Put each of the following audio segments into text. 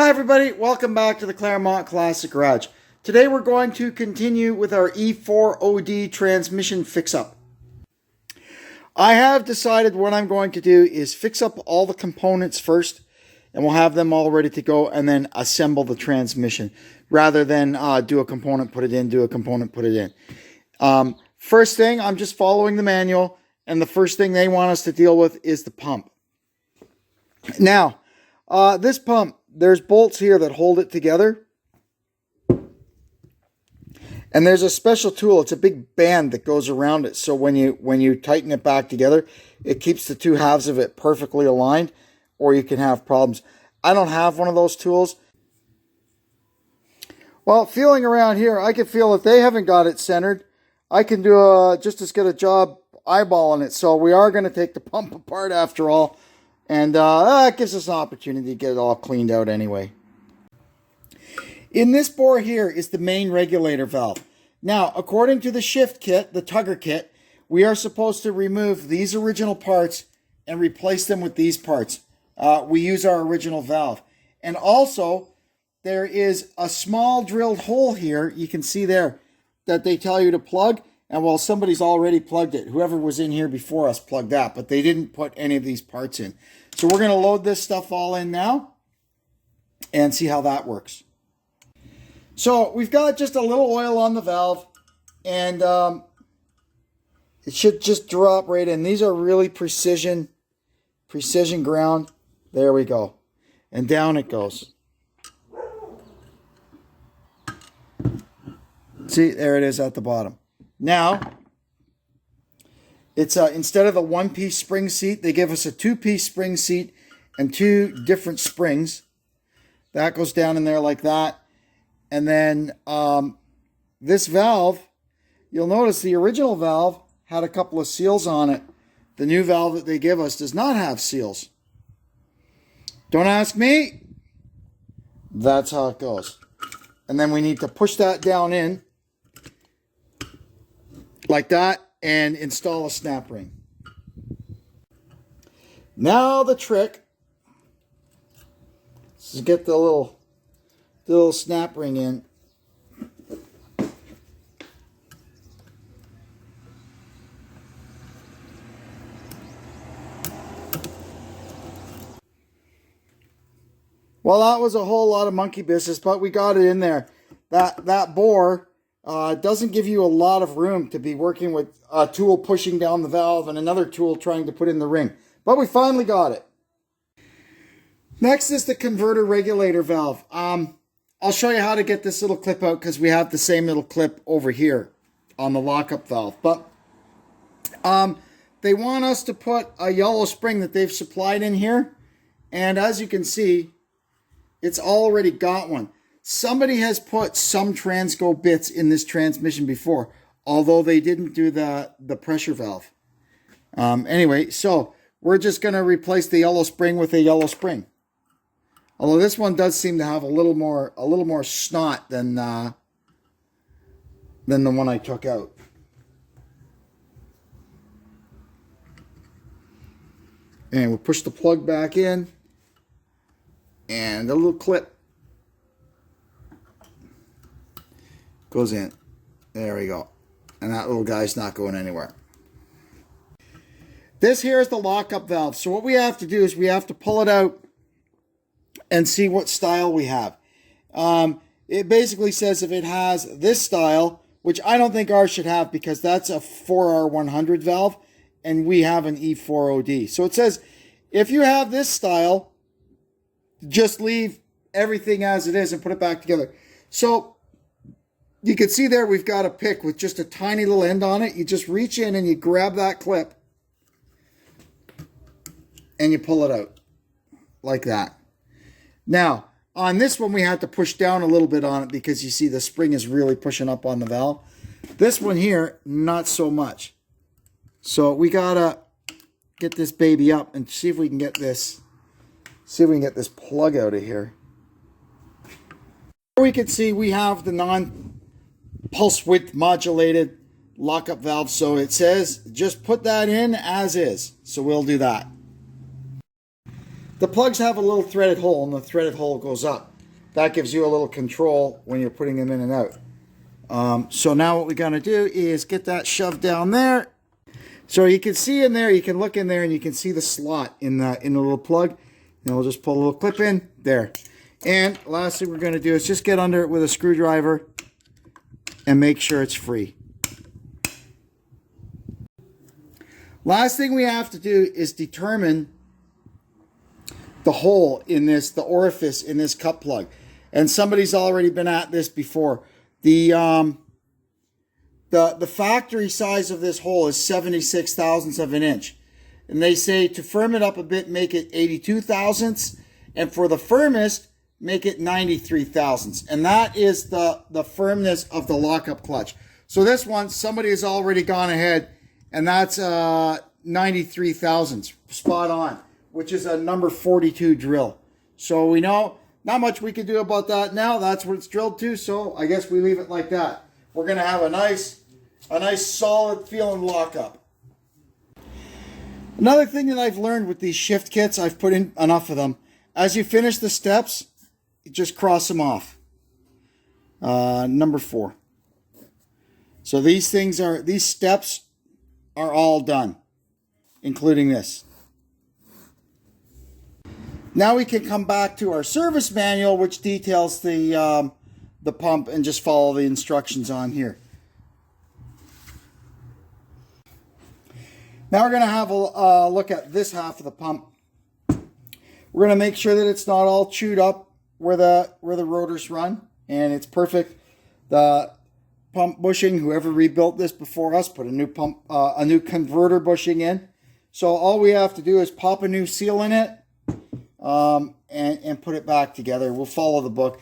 Hi everybody, welcome back to the Claremont Classic Garage. Today we're going to continue with our E4OD transmission fix-up. I have decided what I'm going to do is fix up all the components first, and we'll have them all ready to go, and then assemble the transmission, rather than do a component, put it in, do a component, put it in. First thing, I'm just following the manual, and the first thing they want us to deal with is the pump. Now, this pump, there's bolts here that hold it together. And there's a special tool. It's a big band that goes around it. So when you tighten it back together, it keeps the two halves of it perfectly aligned, or you can have problems. I don't have one of those tools. Well, feeling around here, I can feel that they haven't got it centered. I can do just as good a job eyeballing it. So we are going to take the pump apart after all. And that gives us an opportunity to get it all cleaned out anyway. In this bore here is the main regulator valve. Now, according to the shift kit, the tugger kit, we are supposed to remove these original parts and replace them with these parts. We use our original valve. And also, there is a small drilled hole here, you can see there, that they tell you to plug. And well, somebody's already plugged it. Whoever was in here before us plugged that, but they didn't put any of these parts in. So we're going to load this stuff all in now and see how that works. So we've got just a little oil on the valve, and it should just drop right in. These are really precision ground. There we go. And down it goes. See, there it is at the bottom. Now, it's instead of a one-piece spring seat, they give us a two-piece spring seat and two different springs. That goes down in there like that. And then this valve, you'll notice the original valve had a couple of seals on it. The new valve that they give us does not have seals. Don't ask me. That's how it goes. And then we need to push that down in like that and install a snap ring. Now the trick is to get the little snap ring in. Well, that was a whole lot of monkey business, but we got it in there. That bore doesn't give you a lot of room to be working with a tool pushing down the valve and another tool trying to put in the ring. But we finally got it. Next is the converter regulator valve. I'll show you how to get this little clip out because we have the same little clip over here on the lockup valve. But they want us to put a yellow spring that they've supplied in here. And as you can see, it's already got one. Somebody has put some transgo bits in this transmission before, although they didn't do the pressure valve. Anyway, so we're just going to replace the yellow spring with a yellow spring. Although this one does seem to have a little more snot than the one I took out. And we'll push the plug back in, and the little clip goes in. There we go. And that little guy's not going anywhere. This here is the lockup valve. So what we have to do is we have to pull it out and see what style we have. It basically says if it has this style, which I don't think ours should have because that's a 4R100 valve and we have an E4OD. So it says if you have this style, just leave everything as it is and put it back together. So you can see there we've got a pick with just a tiny little end on it. You just reach in and you grab that clip and you pull it out like that. Now, on this one we had to push down a little bit on it because you see the spring is really pushing up on the valve. This one here, not so much. So we gotta get this baby up and see if we can get this plug out of here. Here we can see we have the non-pulse width modulated lockup valve. So it says just put that in as is. So we'll do that. The plugs have a little threaded hole and the threaded hole goes up. that gives you a little control when you're putting them in and out. So now what we're going to do is get that shoved down there. So you can see in there, you can look in there and you can see the slot in the little plug. And we'll just pull a little clip in there. And last thing we're going to do is just get under it with a screwdriver and make sure it's free. Last thing we have to do is determine the hole in this, the orifice in this cup plug. And somebody's already been at this before. The factory size of this hole is 76 thousandths of an inch. And they say to firm it up a bit, make it 82 thousandths. And for the firmest, make it 93 thousandths. And that is the firmness of the lockup clutch. So this one, somebody has already gone ahead, and that's 93 thousandths, spot on, which is a number 42 drill. So we know not much we can do about that now. That's what it's drilled to, so I guess we leave it like that. We're going to have a nice solid feeling lockup. Another thing that I've learned with these shift kits, I've put in enough of them. As you finish the steps, you just cross them off. Number 4. So these steps are all done, including this. Now we can come back to our service manual, which details the pump, and just follow the instructions on here. Now we're going to have a look at this half of the pump. We're going to make sure that it's not all chewed up where the rotors run, and it's perfect. The pump bushing, whoever rebuilt this before us, put a new converter bushing in. So all we have to do is pop a new seal in it and put it back together. We'll follow the book.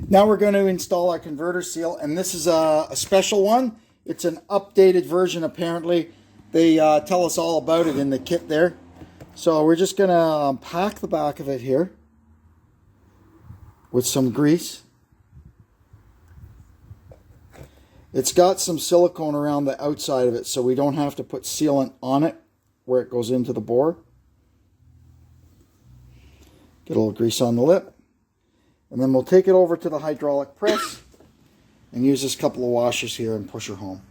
Now we're going to install our converter seal, and this is a special one. It's an updated version apparently. They tell us all about it in the kit there. So we're just going to pack the back of it here with some grease. It's got some silicone around the outside of it, so we don't have to put sealant on it where it goes into the bore. Get a little grease on the lip. And then we'll take it over to the hydraulic press and use this couple of washers here and push her home.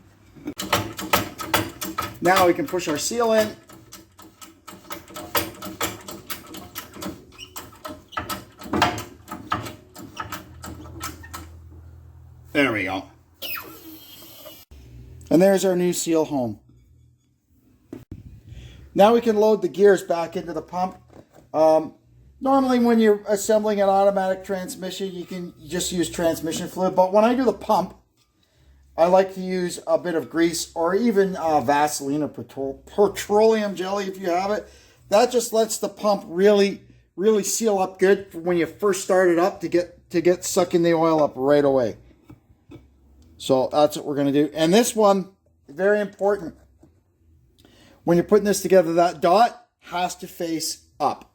Now we can push our seal in. There we go. And there's our new seal home. Now we can load the gears back into the pump. Normally when you're assembling an automatic transmission, you can just use transmission fluid. But when I do the pump, I like to use a bit of grease or even Vaseline or petroleum jelly if you have it. That just lets the pump really seal up good when you first start it up to get sucking the oil up right away. So that's what we're going to do. And this one, very important. When you're putting this together, that dot has to face up.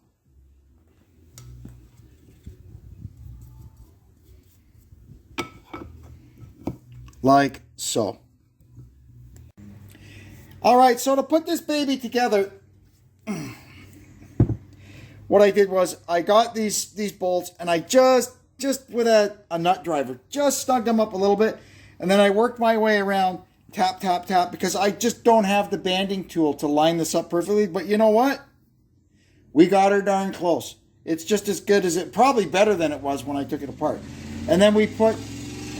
Like so. All right, so to put this baby together, what I did was I got these bolts, and I just with a nut driver, just snug them up a little bit. And then I worked my way around, tap, tap, tap, because I just don't have the banding tool to line this up perfectly. But you know what? We got her darn close. It's just as good as it, probably better than it was when I took it apart. And then we put,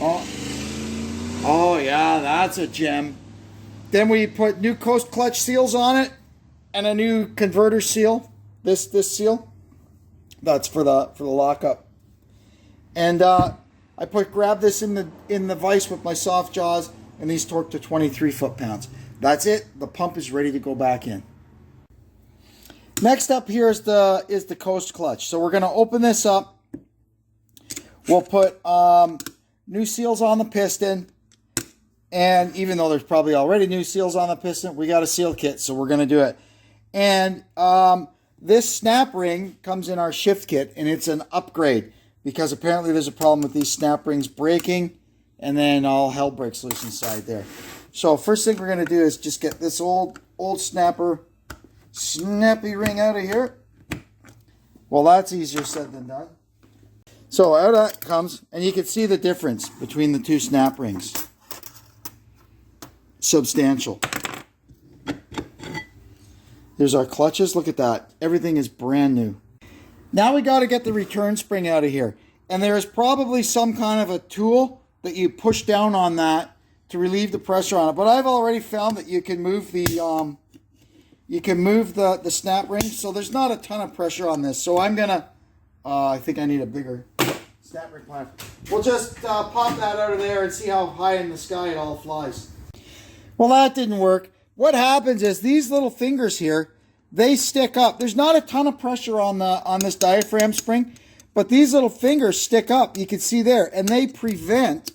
oh yeah, that's a gem. Then we put new coast clutch seals on it and a new converter seal. This seal, that's for the lockup. And I grabbed this in the vise with my soft jaws, and these torqued to 23 foot-pounds. That's it. The pump is ready to go back in. Next up here is the coast clutch. So we're going to open this up. We'll put new seals on the piston, and even though there's probably already new seals on the piston, we got a seal kit, so we're going to do it. And this snap ring comes in our shift kit, and it's an upgrade, because apparently there's a problem with these snap rings breaking, and then all hell breaks loose inside there. So first thing we're going to do is just get this old snappy ring out of here. Well, that's easier said than done. So out that comes, and you can see the difference between the two snap rings. Substantial. There's our clutches. Look at that. Everything is brand new. Now we got to get the return spring out of here. And there is probably some kind of a tool that you push down on that to relieve the pressure on it. But I've already found that you can move the snap ring, so there's not a ton of pressure on this. So I'm gonna, I think I need a bigger snap ring plier. We'll just pop that out of there and see how high in the sky it all flies. Well, that didn't work. What happens is these little fingers here, they stick up. There's not a ton of pressure on this diaphragm spring, but these little fingers stick up. You can see there, and they prevent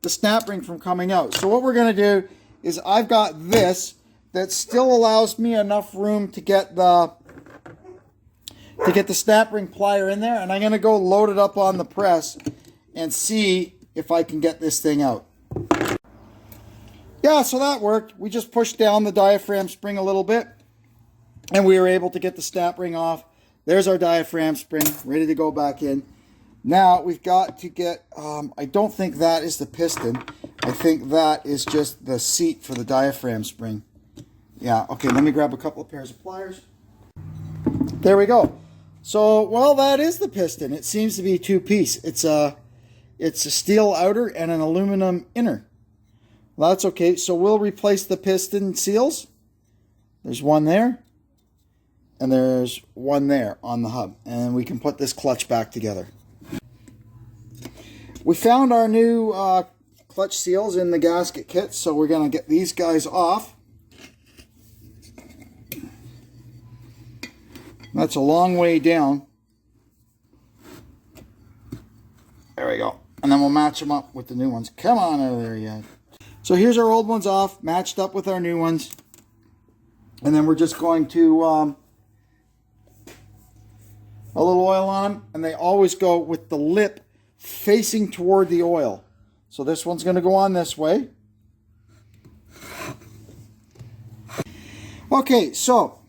the snap ring from coming out. So what we're going to do is I've got this that still allows me enough room to get the snap ring plier in there, and I'm going to go load it up on the press and see if I can get this thing out. Yeah, so that worked. We just pushed down the diaphragm spring a little bit, and we were able to get the snap ring off. There's our diaphragm spring, ready to go back in. Now, we've got to get, I don't think that is the piston. I think that is just the seat for the diaphragm spring. Yeah, okay, let me grab a couple of pairs of pliers. There we go. So, well, that is the piston. It seems to be two-piece. It's a steel outer and an aluminum inner. Well, that's okay. So we'll replace the piston seals. There's one there. And there's one there on the hub. And we can put this clutch back together. We found our new clutch seals in the gasket kit. So we're going to get these guys off. That's a long way down. There we go. And then we'll match them up with the new ones. Come on out of there, yeah. So here's our old ones off, matched up with our new ones. And then we're just going to a little oil on them. And they always go with the lip facing toward the oil. So this one's going to go on this way. Okay, so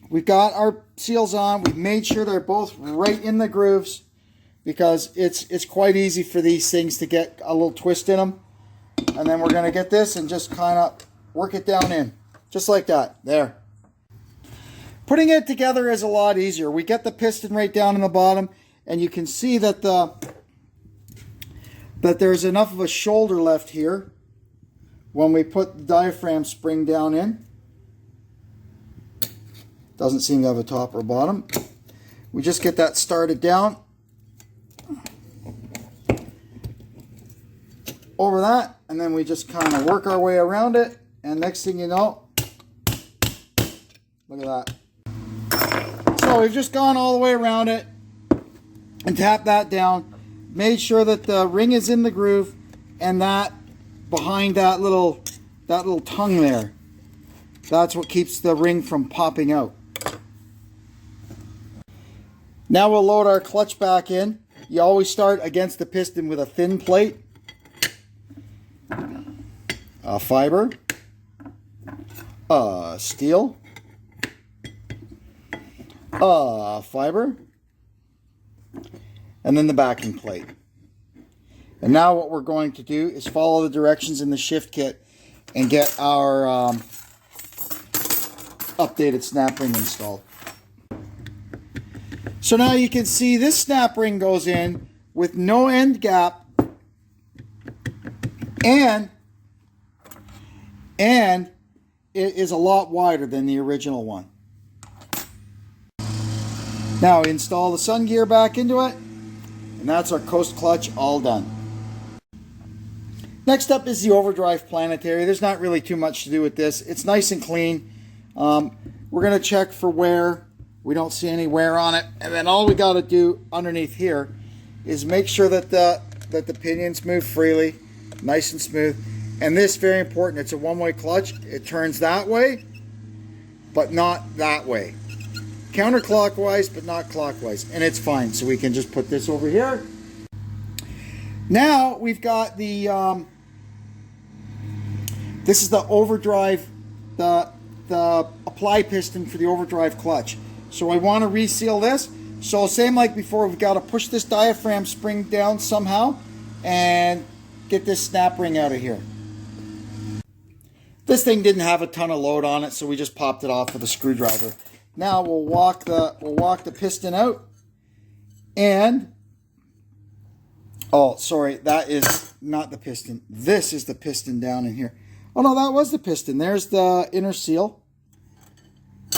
we've got our seals on. We've made sure they're both right in the grooves, because it's quite easy for these things to get a little twist in them. And then we're going to get this and just kind of work it down in. Just like that. There. Putting it together is a lot easier. We get the piston right down in the bottom, and you can see that there's enough of a shoulder left here when we put the diaphragm spring down in. Doesn't seem to have a top or bottom. We just get that started down. Over that, and then we just kind of work our way around it, and next thing you know, look at that. So we've just gone all the way around it and tapped that down, made sure that the ring is in the groove, and that behind that little tongue there, that's what keeps the ring from popping out. Now we'll load our clutch back in. You always start against the piston with a thin plate. Fiber, steel, fiber, and then the backing plate. And now what we're going to do is follow the directions in the shift kit and get our updated snap ring installed. So now you can see this snap ring goes in with no end gap, and it is a lot wider than the original one. Now install the sun gear back into it, and that's our coast clutch all done. Next up is the overdrive planetary. There's not really too much to do with this. It's nice and clean. We're going to check for wear. We don't see any wear on it. And then all we got to do underneath here is make sure that the pinions move freely, nice and smooth. And this, very important, it's a one-way clutch. It turns that way, but not that way. Counterclockwise, but not clockwise. And it's fine. So we can just put this over here. Now we've got the, this is the overdrive, the apply piston for the overdrive clutch. So I want to reseal this. So same like before, we've got to push this diaphragm spring down somehow and get this snap ring out of here. This thing didn't have a ton of load on it, so we just popped it off with a screwdriver. Now we'll walk the piston out, and oh, sorry, that is not the piston. This is the piston down in here. Oh no, that was the piston. There's the inner seal,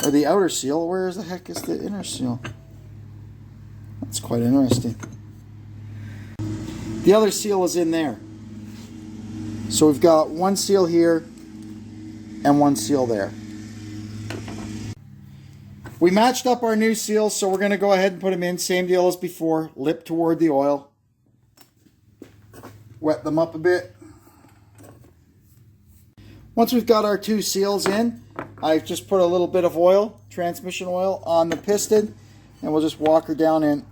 or the outer seal. Where the heck is the inner seal? That's quite interesting. The other seal is in there. So we've got one seal here and one seal there. We matched up our new seals, so we're going to go ahead and put them in. Same deal as before. Lip toward the oil. Wet them up a bit. Once we've got our two seals in, I've just put a little bit of oil, transmission oil, on the piston, and we'll just walk her down in.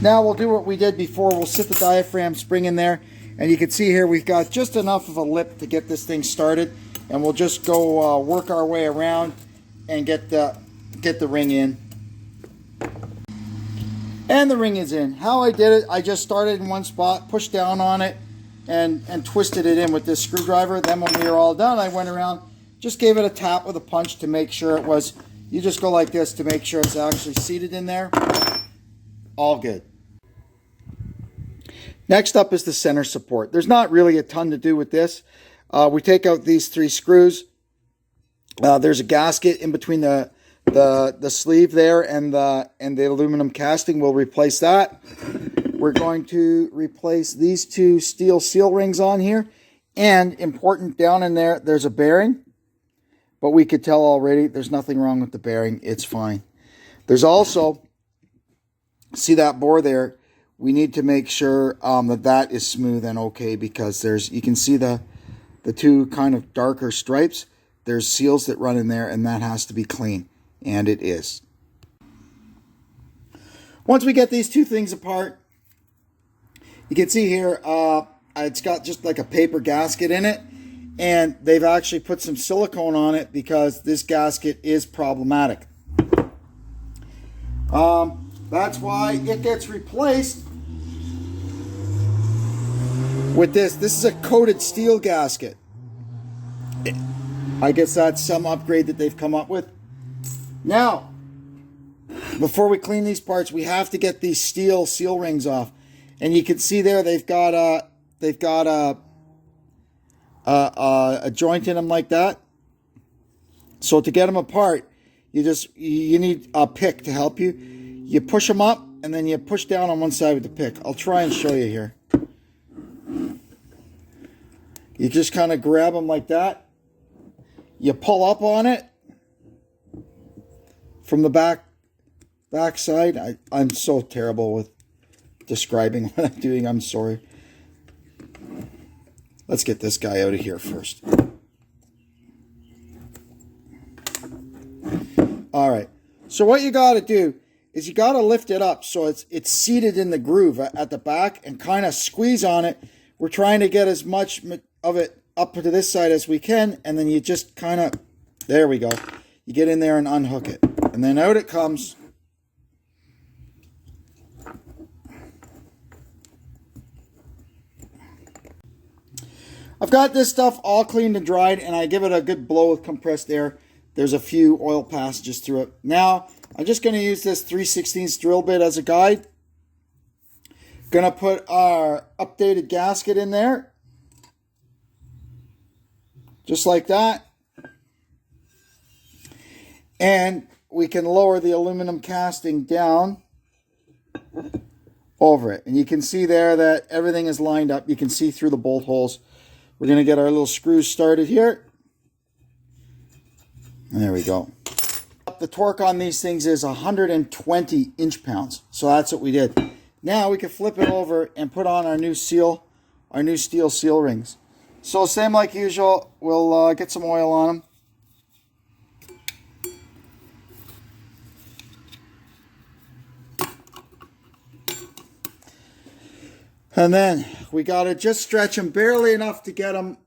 Now we'll do what we did before. We'll sit the diaphragm spring in there, and you can see here we've got just enough of a lip to get this thing started, and we'll just go work our way around and get the ring in. And the ring is in. How I did it, I just started in one spot, pushed down on it, and twisted it in with this screwdriver. Then when we were all done, I went around, just gave it a tap with a punch to make sure it was, you just go like this to make sure it's actually seated in there. All good. Next up is the center support. There's not really a ton to do with this. We take out these three screws. There's a gasket in between the sleeve there and the aluminum casting. We'll replace that. We're going to replace these two steel seal rings on here. And important, down in there, there's a bearing. But we could tell already there's nothing wrong with the bearing. It's fine. There's also, see that bore there? We need to make sure that is smooth and okay, because you can see the two kind of darker stripes. There's seals that run in there, and that has to be clean, and it is. Once we get these two things apart, you can see here it's got just like a paper gasket in it, and they've actually put some silicone on it because this gasket is problematic. That's why it gets replaced with this. This is a coated steel gasket. I guess that's some upgrade that they've come up with. Now, before we clean these parts, we have to get these steel seal rings off. And you can see there they've got a joint in them like that. So to get them apart, you need a pick to help you. You push them up, and then you push down on one side with the pick. I'll try and show you here. You just kind of grab them like that. You pull up on it from the back side. I'm so terrible with describing what I'm doing. I'm sorry. Let's get this guy out of here first. All right. So what you got to do is you got to lift it up so it's seated in the groove at the back, and kind of squeeze on it. We're trying to get as much of it up to this side as we can, and then you just kind of, there we go. You get in there and unhook it, and then out it comes. I've got this stuff all cleaned and dried, and I give it a good blow with compressed air. There's a few oil passages through it. Now, I'm just going to use this 3/16 drill bit as a guide. Going to put our updated gasket in there. Just like that. And we can lower the aluminum casting down over it. And you can see there that everything is lined up. You can see through the bolt holes. We're going to get our little screws started here. And there we go. The torque on these things is 120 inch-pounds. So that's what we did. Now we can flip it over and put on our new steel seal rings. So same like usual, we'll get some oil on them. And then we got to just stretch them barely enough to get them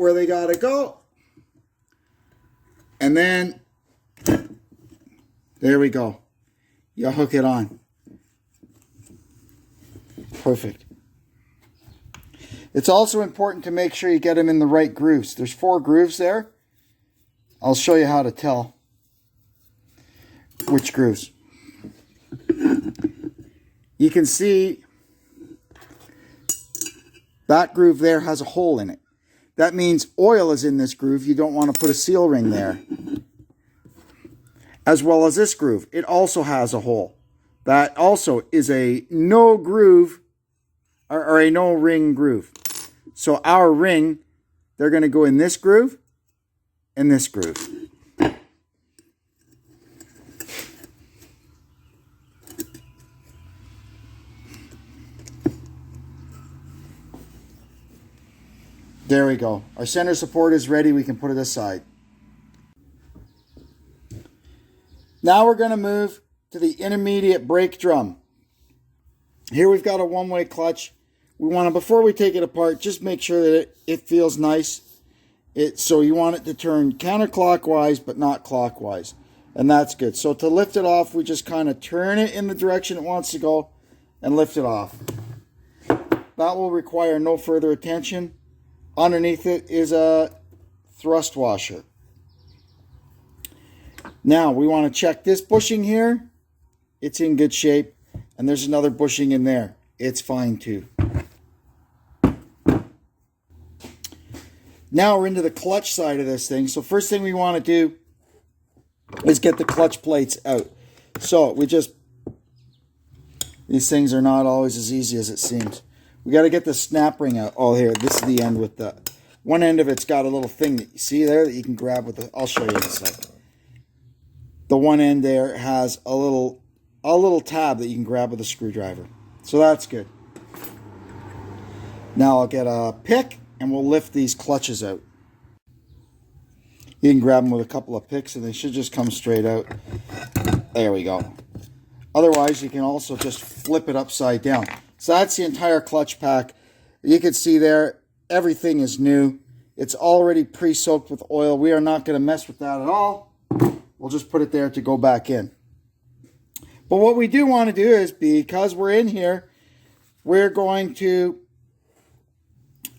where they gotta go. And then, there we go. You hook it on. Perfect. It's also important to make sure you get them in the right grooves. There's 4 grooves there. I'll show you how to tell which grooves. You can see that groove there has a hole in it. That means oil is in this groove. You don't want to put a seal ring there. As well as this groove. It also has a hole. That also is a no groove or a no ring groove. So our ring, they're going to go in this groove and this groove. There we go. Our center support is ready. We can put it aside. Now we're going to move to the intermediate brake drum. Here we've got a one-way clutch. We want to, before we take it apart, just make sure that it feels nice. So you want it to turn counterclockwise, but not clockwise. And that's good. So to lift it off, we just kind of turn it in the direction it wants to go and lift it off. That will require no further attention. Underneath it is a thrust washer. Now we want to check this bushing here. It's in good shape. And there's another bushing in there. It's fine too. Now we're into the clutch side of this thing. So first thing we want to do is get the clutch plates out. So these things are not always as easy as it seems. We got to get the snap ring out. Oh, here, this is the end with the, one end of it's got a little thing that you see there that you can grab with the, I'll show you in a sec. The one end there has a little tab that you can grab with a screwdriver. So that's good. Now I'll get a pick and we'll lift these clutches out. You can grab them with a couple of picks and they should just come straight out. There we go. Otherwise, you can also just flip it upside down. So that's the entire clutch pack. You can see there, everything is new. It's already pre-soaked with oil. We are not going to mess with that at all. We'll just put it there to go back in. But what we do want to do is, because we're in here, we're going to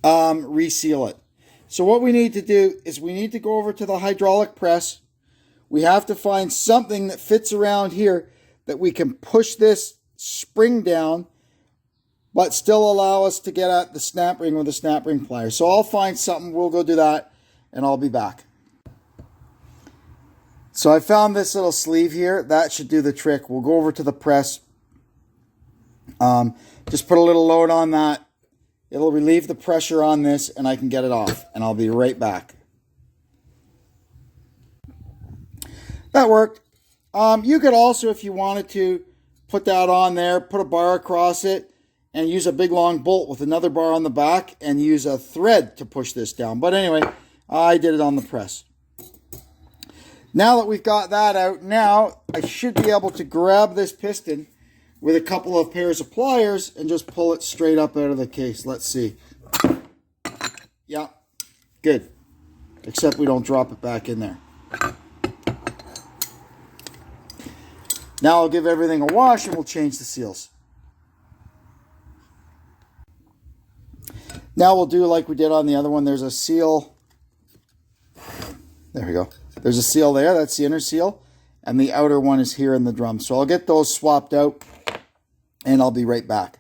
reseal it. So what we need to do is we need to go over to the hydraulic press. We have to find something that fits around here that we can push this spring down, but still allow us to get at the snap ring with a snap ring plier. So I'll find something, we'll go do that, and I'll be back. So I found this little sleeve here. That should do the trick. We'll go over to the press. Just put a little load on that. It'll relieve the pressure on this, and I can get it off. And I'll be right back. That worked. You could also, if you wanted to, put that on there, put a bar across it, and use a big long bolt with another bar on the back, and use a thread to push this down. But anyway, I did it on the press. Now that we've got that out, now I should be able to grab this piston with a couple of pairs of pliers and just pull it straight up out of the case. Let's see. Yeah, good. Except we don't drop it back in there. Now I'll give everything a wash and we'll change the seals. Now we'll do like we did on the other one. There's a seal. There we go. There's a seal there. That's the inner seal. And the outer one is here in the drum. So I'll get those swapped out and I'll be right back.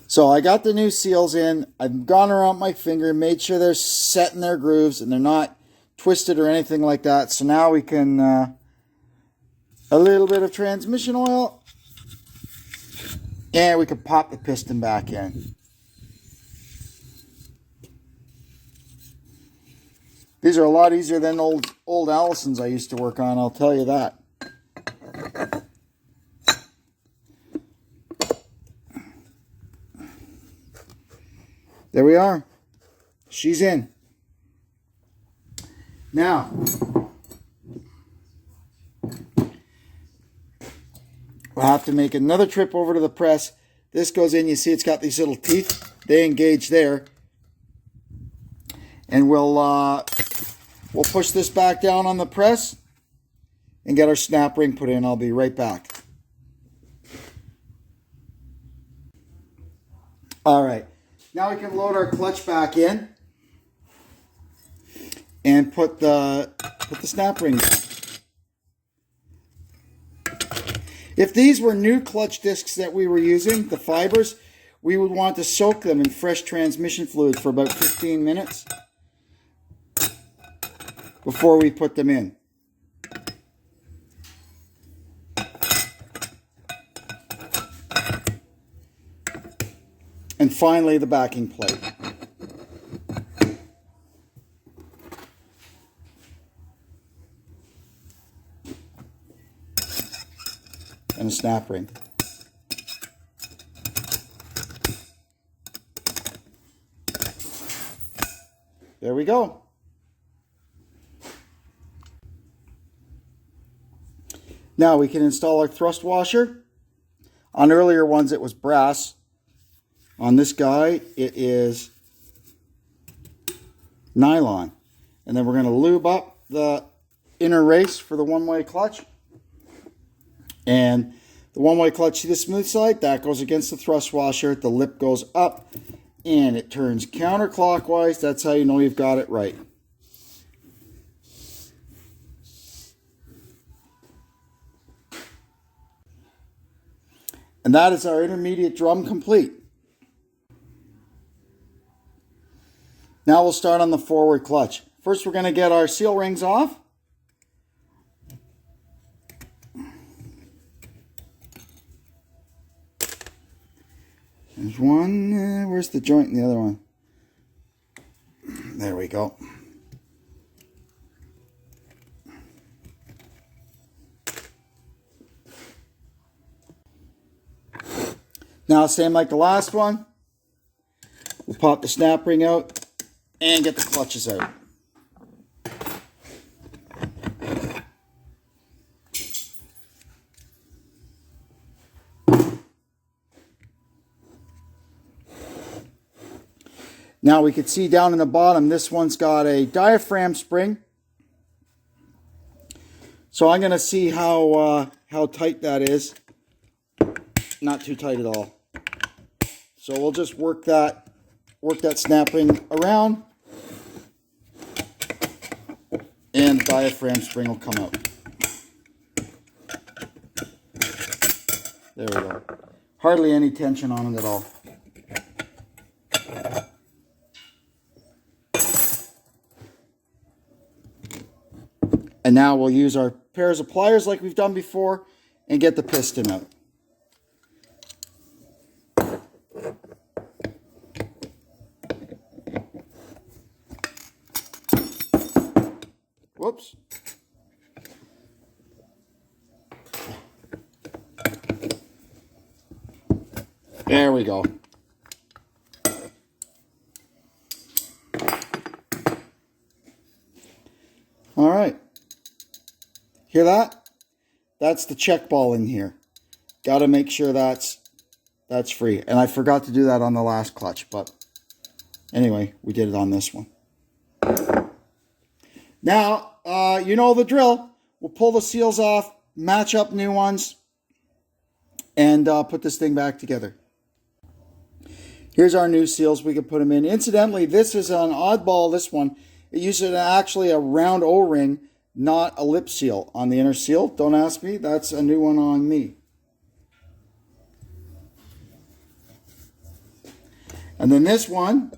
So I got the new seals in. I've gone around my finger, made sure they're set in their grooves and they're not twisted or anything like that. So now we can, a little bit of transmission oil. And we can pop the piston back in. These are a lot easier than old Allisons I used to work on, I'll tell you that. There we are. She's in. Now, we'll have to make another trip over to the press. This goes in, you see it's got these little teeth. They engage there. And we'll push this back down on the press and get our snap ring put in. I'll be right back. All right, now we can load our clutch back in and put the snap ring down. If these were new clutch discs that we were using, the fibers, we would want to soak them in fresh transmission fluid for about 15 minutes before we put them in. And finally, the backing plate. And a snap ring. There we go. Now we can install our thrust washer. On earlier ones it was brass. On this guy it is nylon. And then we're going to lube up the inner race for the one-way clutch. And the one-way clutch to the smooth side, that goes against the thrust washer. The lip goes up and it turns counterclockwise. That's how you know you've got it right. And that is our intermediate drum complete. Now we'll start on the forward clutch. First we're going to get our seal rings off. There's one. Where's the joint in the other one? There we go. Now, same like the last one. We'll pop the snap ring out and get the clutches out. Now we can see down in the bottom, this one's got a diaphragm spring. So I'm going to see how tight that is. Not too tight at all. So we'll just work that snap ring around, and the diaphragm spring will come out. There we go. Hardly any tension on it at all. And now we'll use our pairs of pliers like we've done before and get the piston out. Whoops. There we go. All right. Hear that? That's the check ball in here. Got to make sure that's free. And I forgot to do that on the last clutch, but anyway, we did it on this one. Now, you know the drill. We'll pull the seals off, match up new ones, and put this thing back together. Here's our new seals. We can put them in. Incidentally, this is an oddball, this one. It uses actually a round O-ring, not a lip seal on the inner seal. Don't ask me. That's a new one on me. And then this one,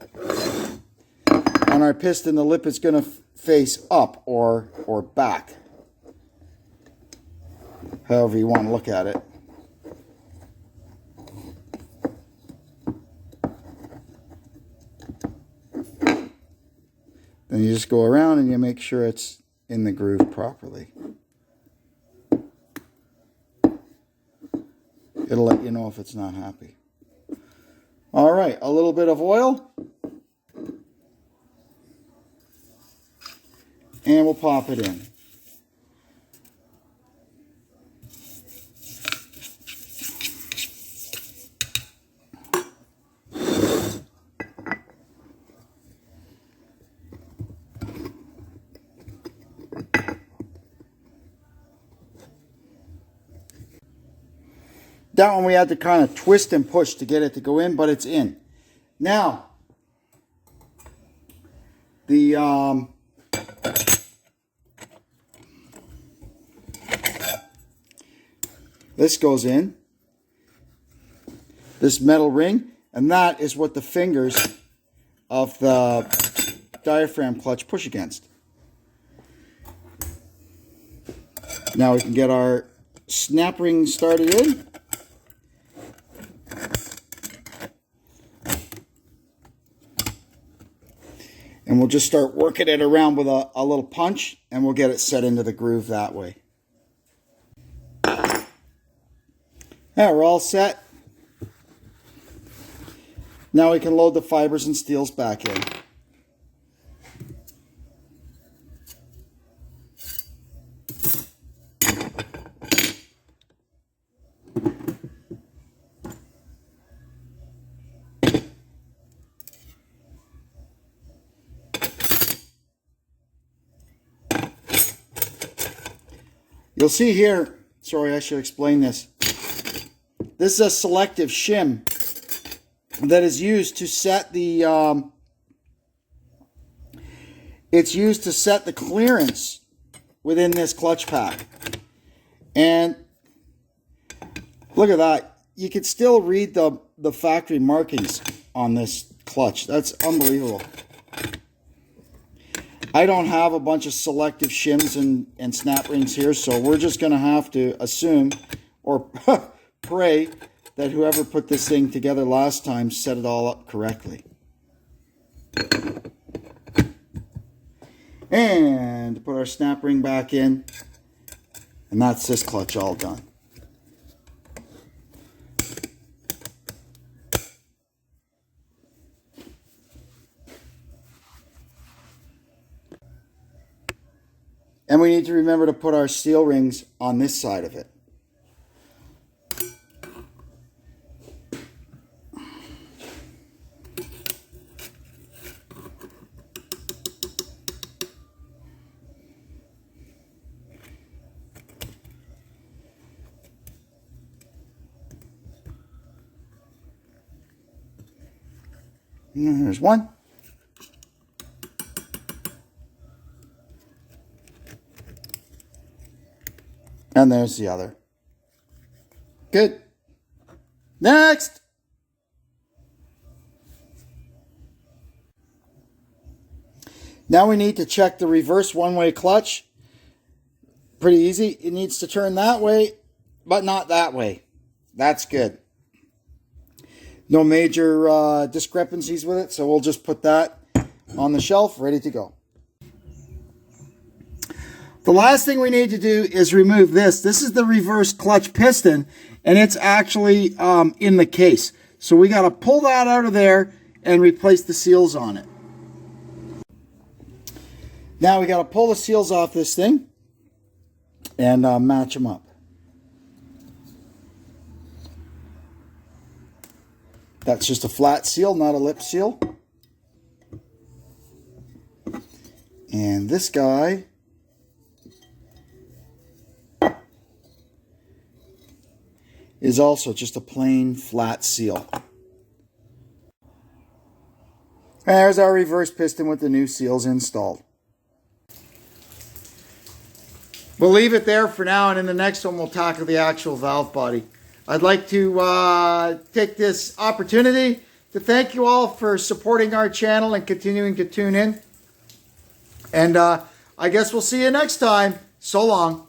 on our piston, the lip is going to face up or back. However you want to look at it. Then you just go around and you make sure it's in the groove properly. It'll let you know if it's not happy. All right, a little bit of oil. And we'll pop it in. That one we had to kind of twist and push to get it to go in, but it's in. Now, this goes in, this metal ring, and that is what the fingers of the diaphragm clutch push against. Now we can get our snap ring started in. And we'll just start working it around with a little punch, and we'll get it set into the groove that way. Yeah, we're all set. Now we can load the fibers and steels back in. You'll see here, sorry, I should explain this. This is a selective shim that is used to set the, it's used to set the clearance within this clutch pack. And look at that. You can still read the factory markings on this clutch. That's unbelievable. I don't have a bunch of selective shims and snap rings here, so we're just going to have to assume or pray that whoever put this thing together last time set it all up correctly. And put our snap ring back in, and that's this clutch all done. And we need to remember to put our seal rings on this side of it. And there's one. And there's the other. Good. Next. Now we need to check the reverse one-way clutch. Pretty easy. It needs to turn that way, but not that way. That's good. No major discrepancies with it, so we'll just put that on the shelf, ready to go. The last thing we need to do is remove this. This is the reverse clutch piston, and it's actually in the case. So we got to pull that out of there and replace the seals on it. Now we got to pull the seals off this thing and match them up. That's just a flat seal, not a lip seal. And this guy is also just a plain flat seal. There's our reverse piston with the new seals installed. We'll leave it there for now, and in the next one we'll tackle the actual valve body. I'd like to take this opportunity to thank you all for supporting our channel and continuing to tune in. And I guess we'll see you next time. So long.